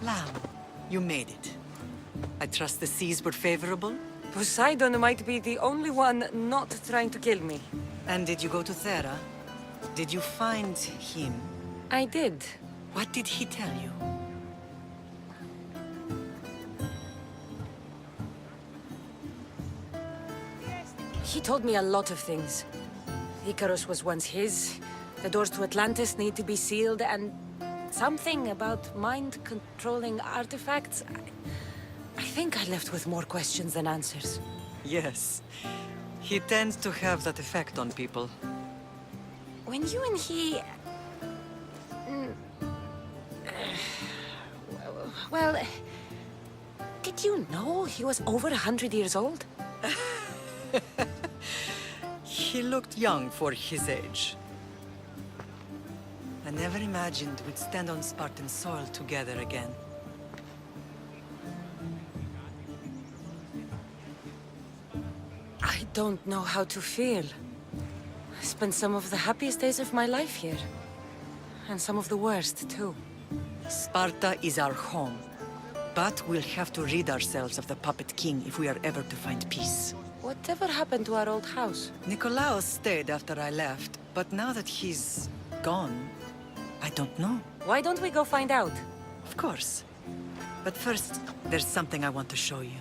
Lamb, you made it. I trust the seas were favorable? Poseidon might be the only one not trying to kill me. And did you go to Thera? Did you find him? I did. What did he tell you? He told me a lot of things. Icarus was once his, the doors to Atlantis need to be sealed, and something about mind-controlling artifacts. I think I left with more questions than answers. Yes. He tends to have that effect on people. When you and he... Well, did you know he was over 100 years old? He looked young for his age. I never imagined we'd stand on Spartan soil together again. I don't know how to feel. I spent some of the happiest days of my life here. And some of the worst, too. Sparta is our home. But we'll have to rid ourselves of the Puppet King if we are ever to find peace. Whatever happened to our old house? Nikolaos stayed after I left, but now that he's gone, I don't know. Why don't we go find out? Of course. But first, there's something I want to show you.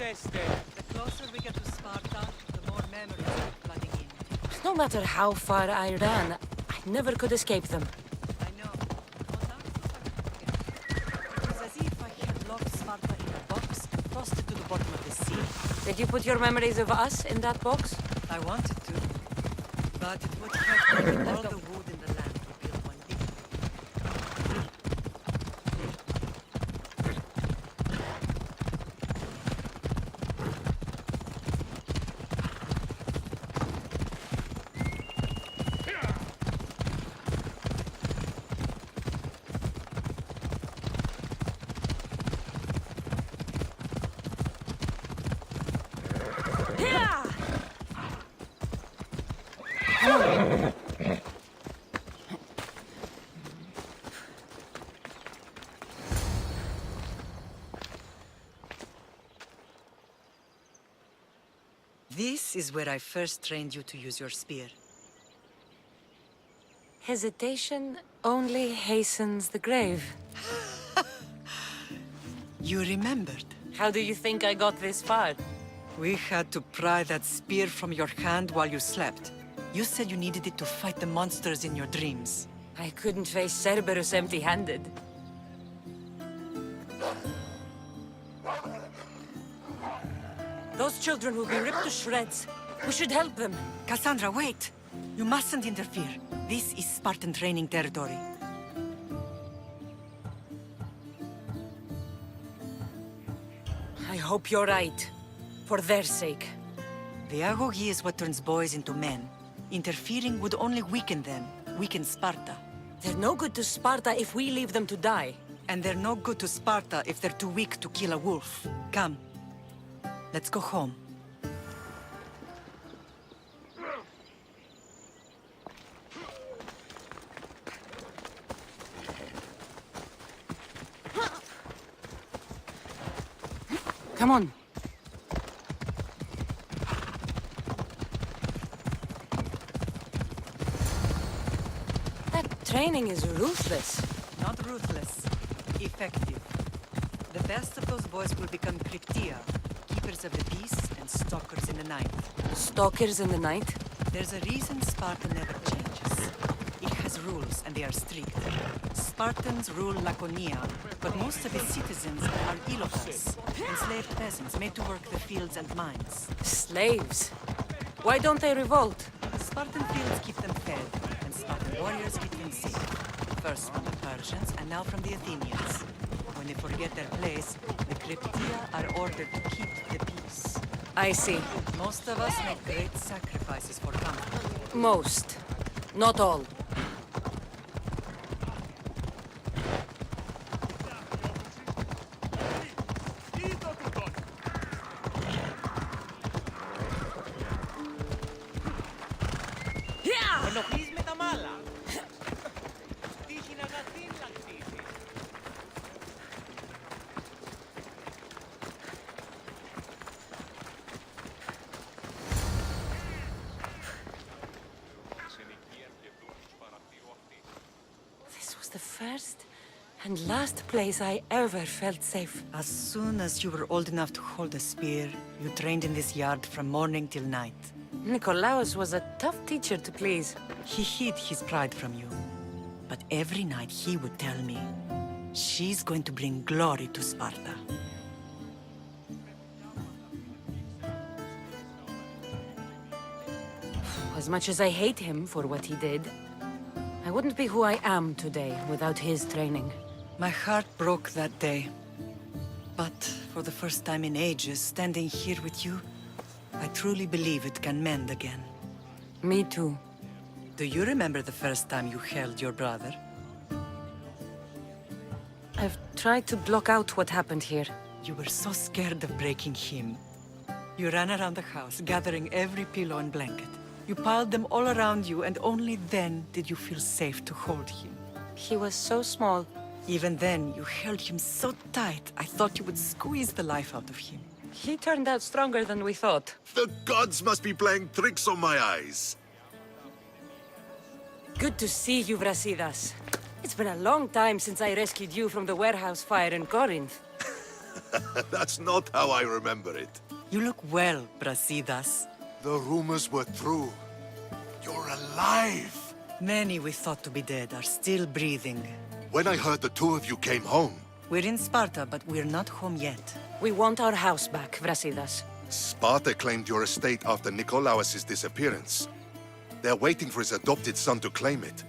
The closer we get to Sparta, the more memories are flooding in. No matter how far I ran, I never could escape them. I know. It was as if I had locked Sparta in a box and tossed it to the bottom of the sea. Did you put your memories of us in that box? I wanted to, but it would have taken all the wood in the land to build one big. This is where I first trained you to use your spear. Hesitation only hastens the grave. You remembered. How do you think I got this far? We had to pry that spear from your hand while you slept. You said you needed it to fight the monsters in your dreams. I couldn't face Cerberus empty-handed. Those children will be ripped to shreds. We should help them. Cassandra, wait! You mustn't interfere. This is Spartan training territory. I hope you're right. For their sake. The agoge is what turns boys into men. Interfering would only weaken them, weaken Sparta. They're no good to Sparta if we leave them to die. And they're no good to Sparta if they're too weak to kill a wolf. Come. Let's go home. Come on. That training is ruthless. Not ruthless. Effective. The best of those boys will become cryptia, keepers of the peace and stalkers in the night. Stalkers in the night? There's a reason Sparta never changes. It has rules, and they are strict. Spartans rule Laconia, but most of its citizens are ilotas, enslaved peasants made to work the fields and mines. Slaves? Why don't they revolt? Spartan fields keep them fed, and Spartan warriors keep them safe. First from the Persians, and now from the Athenians. When they forget their place, the cryptia are ordered to keep the peace. I see. Most of us make great sacrifices for comfort. Most. Not all. The first and last place I ever felt safe. As soon as you were old enough to hold a spear, you trained in this yard from morning till night. Nikolaos was a tough teacher to please. He hid his pride from you. But every night he would tell me, she's going to bring glory to Sparta. As much as I hate him for what he did, I wouldn't be who I am today without his training. My heart broke that day. But for the first time in ages, standing here with you, I truly believe it can mend again. Me too. Do you remember the first time you held your brother? I've tried to block out what happened here. You were so scared of breaking him. You ran around the house, gathering every pillow and blanket. You piled them all around you, and only then did you feel safe to hold him. He was so small. Even then, you held him so tight, I thought you would squeeze the life out of him. He turned out stronger than we thought. The gods must be playing tricks on my eyes. Good to see you, Brasidas. It's been a long time since I rescued you from the warehouse fire in Corinth. That's not how I remember it. You look well, Brasidas. The rumors were true. You're alive! Many we thought to be dead are still breathing. When I heard the two of you came home, We're in Sparta, but we're not home yet. We want our house back, Brasidas. Sparta claimed your estate after Nikolaos' disappearance. They're waiting for his adopted son to claim it.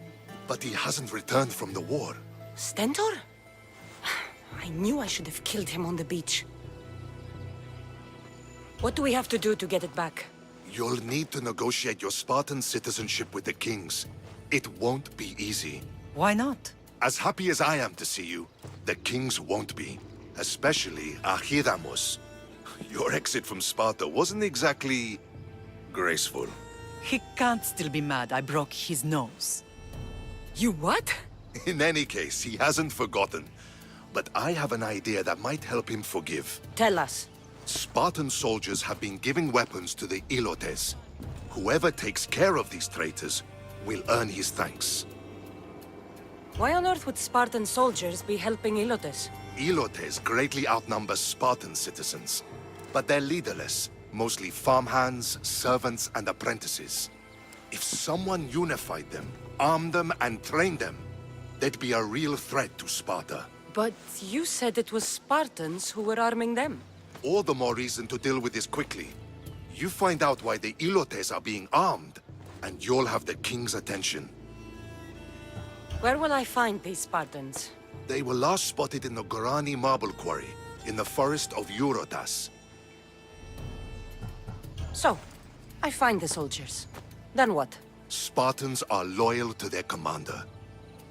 But he hasn't returned from the war. Stentor? I knew I should have killed him on the beach. What do we have to do to get it back? You'll need to negotiate your Spartan citizenship with the kings. It won't be easy. Why not? As happy as I am to see you, the kings won't be. Especially Archidamos. Your exit from Sparta wasn't exactly graceful. He can't still be mad I broke his nose. You what? In any case, he hasn't forgotten. But I have an idea that might help him forgive. Tell us. Spartan soldiers have been giving weapons to the Ilotes. Whoever takes care of these traitors will earn his thanks. Why on earth would Spartan soldiers be helping Ilotes? Ilotes greatly outnumber Spartan citizens, but they're leaderless, mostly farmhands, servants, and apprentices. If someone unified them, armed them, and trained them, they'd be a real threat to Sparta. But you said it was Spartans who were arming them. All the more reason to deal with this quickly. You find out why the Ilotes are being armed, and you'll have the king's attention. Where will I find these Spartans? They were last spotted in the Gorani marble quarry, in the forest of Eurotas. So, I find the soldiers. Then what? Spartans are loyal to their commander.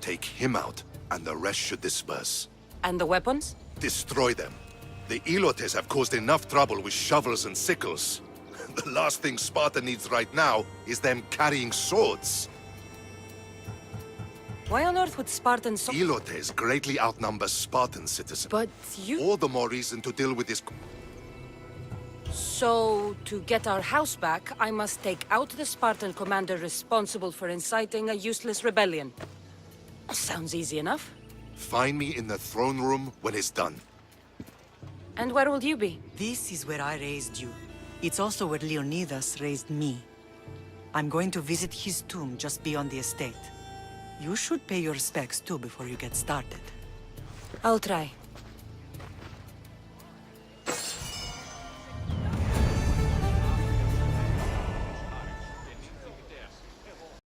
Take him out, and the rest should disperse. And the weapons? Destroy them. The Ilotes have caused enough trouble with shovels and sickles. The last thing Sparta needs right now is them carrying swords. Why on earth would Spartans so— Ilotes greatly outnumber Spartan citizens. But you— All the more reason to deal with this. So, to get our house back, I must take out the Spartan commander responsible for inciting a useless rebellion. Sounds easy enough. Find me in the throne room when it's done. And where will you be? This is where I raised you. It's also where Leonidas raised me. I'm going to visit his tomb just beyond the estate. You should pay your respects too before you get started. I'll try.